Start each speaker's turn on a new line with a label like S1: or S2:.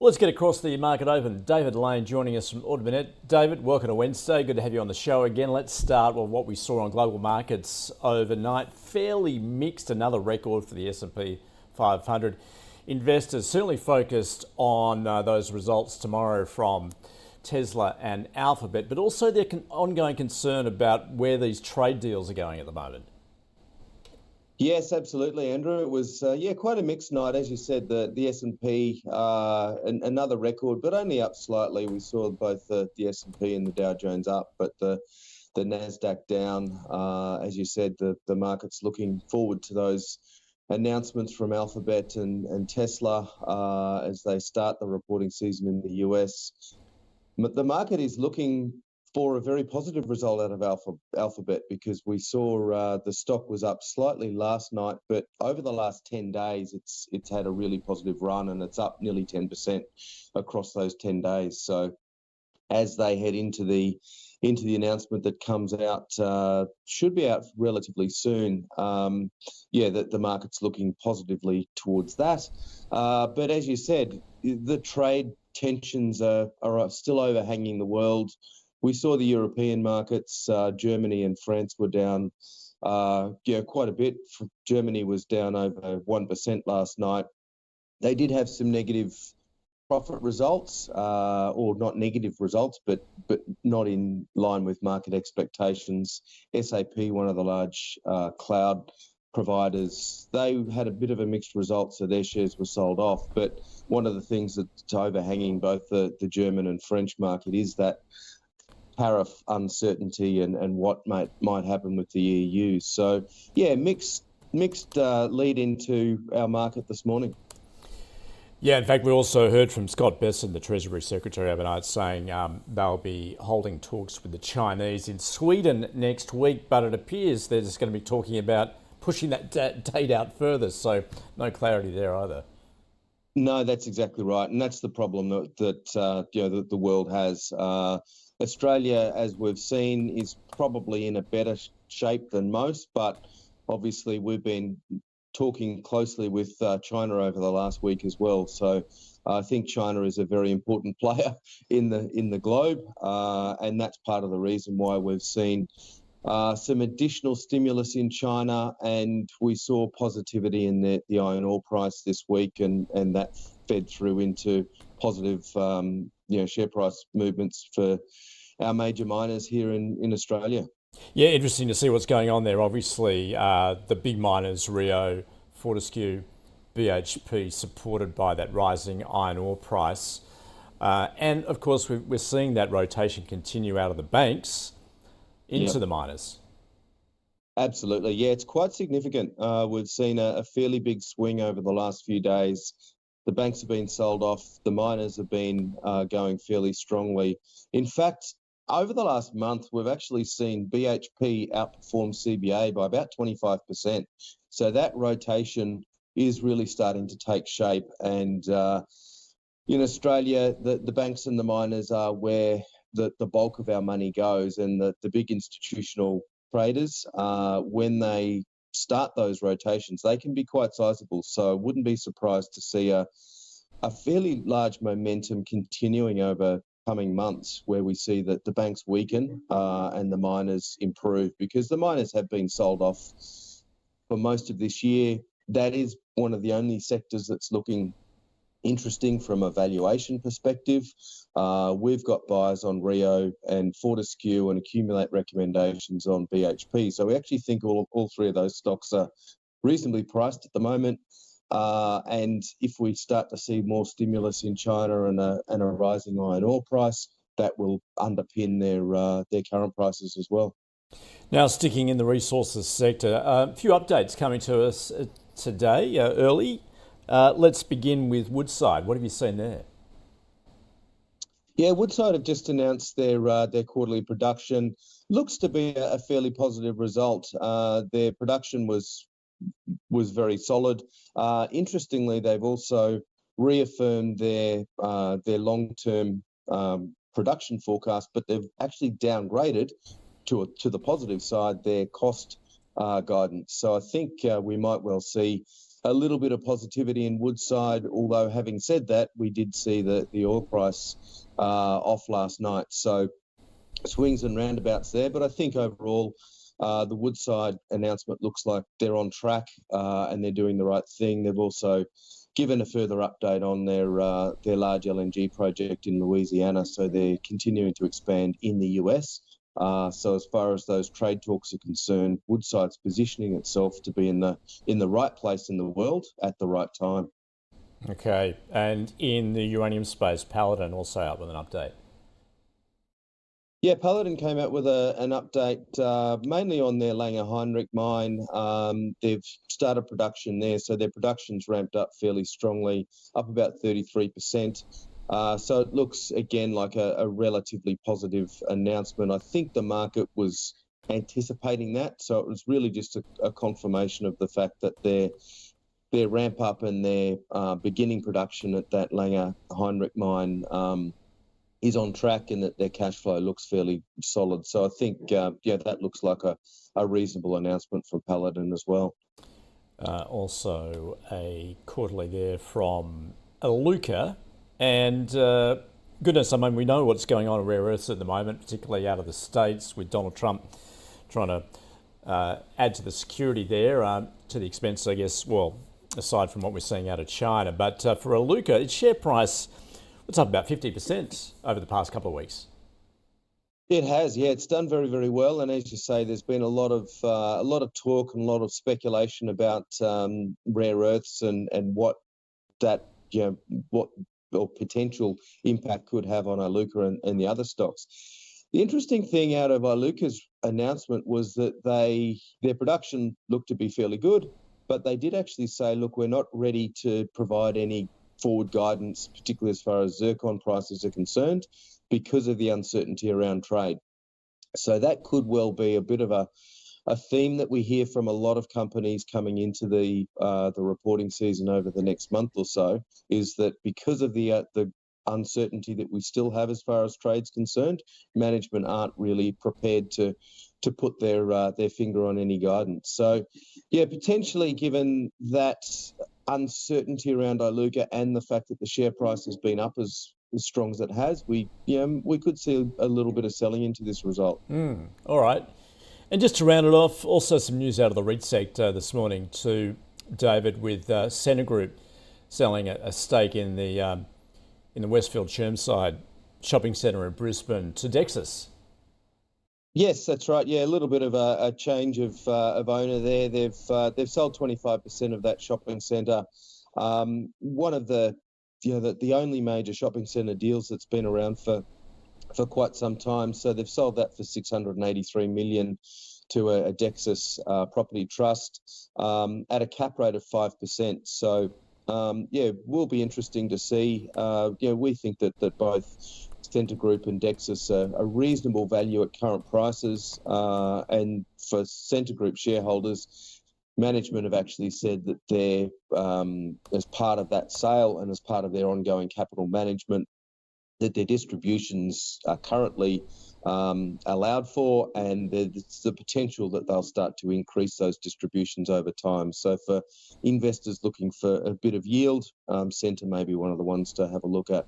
S1: Well, let's get across the market open. David Lane joining us from Audubon. David, welcome to Wednesday. Good to have you on the show again. Let's start with what we saw on global markets overnight. Fairly mixed, another record for the S&P 500. Investors certainly focused on those results tomorrow from Tesla and Alphabet, but also their ongoing concern about where these trade deals are going at the moment.
S2: Yes, absolutely, Andrew. It was quite a mixed night, as you said. The S&P another record, but only up slightly. We saw both the S&P and the Dow Jones up, but the Nasdaq down. As you said, the market's looking forward to those announcements from Alphabet and Tesla as they start the reporting season in the US. But the market is looking for a very positive result out of Alphabet, because we saw the stock was up slightly last night, but over the last 10 days, it's had a really positive run, and it's up nearly 10% across those 10 days. So as they head into the announcement that comes out, should be out relatively soon, that the market's looking positively towards that. But as you said, the trade tensions are still overhanging the world. We saw the European markets, Germany and France were down quite a bit. Germany was down over 1% last night. They did have some negative profit results, or not negative results, but not in line with market expectations. SAP, one of the large cloud providers, they had a bit of a mixed result, so their shares were sold off. But one of the things that's overhanging both the German and French market is that tariff uncertainty and what might happen with the EU. So, mixed lead into our market this morning.
S1: Yeah, in fact, we also heard from Scott Bessent, the Treasury Secretary overnight, saying they'll be holding talks with the Chinese in Sweden next week, but it appears they're just going to be talking about pushing that date out further, so no clarity there either.
S2: No, that's exactly right, and that's the problem that the world has. Australia, as we've seen, is probably in a better shape than most, but obviously we've been talking closely with China over the last week as well. So I think China is a very important player in the globe, and that's part of the reason why we've seen some additional stimulus in China, and we saw positivity in the iron ore price this week, and that fed through into positive share price movements for our major miners here in Australia.
S1: Yeah, interesting to see what's going on there. Obviously, the big miners, Rio, Fortescue, BHP, supported by that rising iron ore price. And of course, we're seeing that rotation continue out of the banks into the miners.
S2: Absolutely. Yeah, it's quite significant. We've seen a fairly big swing over the last few days. The banks have been sold off. The miners have been going fairly strongly. In fact, over the last month, we've actually seen BHP outperform CBA by about 25%. So that rotation is really starting to take shape. And in Australia, the banks and the miners are where the bulk of our money goes, and the big institutional traders, when they start those rotations, they can be quite sizable. So I wouldn't be surprised to see a fairly large momentum continuing over coming months, where we see that the banks weaken and the miners improve, because the miners have been sold off for most of this year. That is one of the only sectors that's looking interesting from a valuation perspective. We've got buyers on Rio and Fortescue and accumulate recommendations on BHP. So we actually think all three of those stocks are reasonably priced at the moment. And if we start to see more stimulus in China and a rising iron ore price, that will underpin their current prices as well.
S1: Now, sticking in the resources sector, a few updates coming to us today, early. Let's begin with Woodside. What have you seen there?
S2: Yeah, Woodside have just announced their quarterly production. Looks to be a fairly positive result. Their production was very solid. Interestingly, they've also reaffirmed their long-term production forecast, but they've actually downgraded to the positive side their cost guidance. So I think we might well see a little bit of positivity in Woodside, although having said that, we did see the oil price off last night. So swings and roundabouts there. But I think overall, the Woodside announcement looks like they're on track and they're doing the right thing. They've also given a further update on their large LNG project in Louisiana. So they're continuing to expand in the US. So as far as those trade talks are concerned, Woodside's positioning itself to be in the right place in the world at the right time.
S1: Okay, and in the uranium space, Paladin also out with an update.
S2: Yeah, Paladin came out with an update mainly on their Langer Heinrich mine. They've started production there, so their production's ramped up fairly strongly, up about 33%. So it looks, again, like a relatively positive announcement. I think the market was anticipating that, so it was really just a confirmation of the fact that their ramp up and their beginning production at that Langer Heinrich mine is on track and that their cash flow looks fairly solid. So I think, that looks like a reasonable announcement for Paladin as well.
S1: Also a quarterly there from Aluka. And goodness, I mean, we know what's going on in rare earths at the moment, particularly out of the States with Donald Trump trying to add to the security there to the expense, I guess, well, aside from what we're seeing out of China. But for Aluka, its share price, it's up about 50% over the past couple of weeks.
S2: It has, yeah. It's done very, very well, and as you say, there's been a lot of talk and a lot of speculation about rare earths and what that what or potential impact could have on Iluka and the other stocks. The interesting thing out of Iluka's announcement was that their production looked to be fairly good, but they did actually say, look, we're not ready to provide any forward guidance, particularly as far as zircon prices are concerned, because of the uncertainty around trade. So that could well be a bit of a theme that we hear from a lot of companies coming into the reporting season over the next month or so, is that because of the uncertainty that we still have as far as trade's concerned, management aren't really prepared to put their finger on any guidance. So, yeah, potentially given that uncertainty around Iluka and the fact that the share price has been up as strong as it has, we could see a little bit of selling into this result.
S1: All right. And just to round it off, also some news out of the REIT sector this morning too, David, with Centre Group selling a stake in the Westfield Chermside shopping centre in Brisbane to Dexus.
S2: Yes, that's right. Yeah, a little bit of a change of owner there. They've sold 25% of that shopping centre. One of the only major shopping centre deals that's been around for quite some time. So they've sold that for $683 million to a Dexus property trust at a cap rate of 5%. So will be interesting to see. We think that both Centre Group and Dexus are a reasonable value at current prices. And for Centre Group shareholders, management have actually said that they're, as part of that sale and as part of their ongoing capital management, that their distributions are currently allowed for, and there's the potential that they'll start to increase those distributions over time. So for investors looking for a bit of yield, Centre may be one of the ones to have a look at.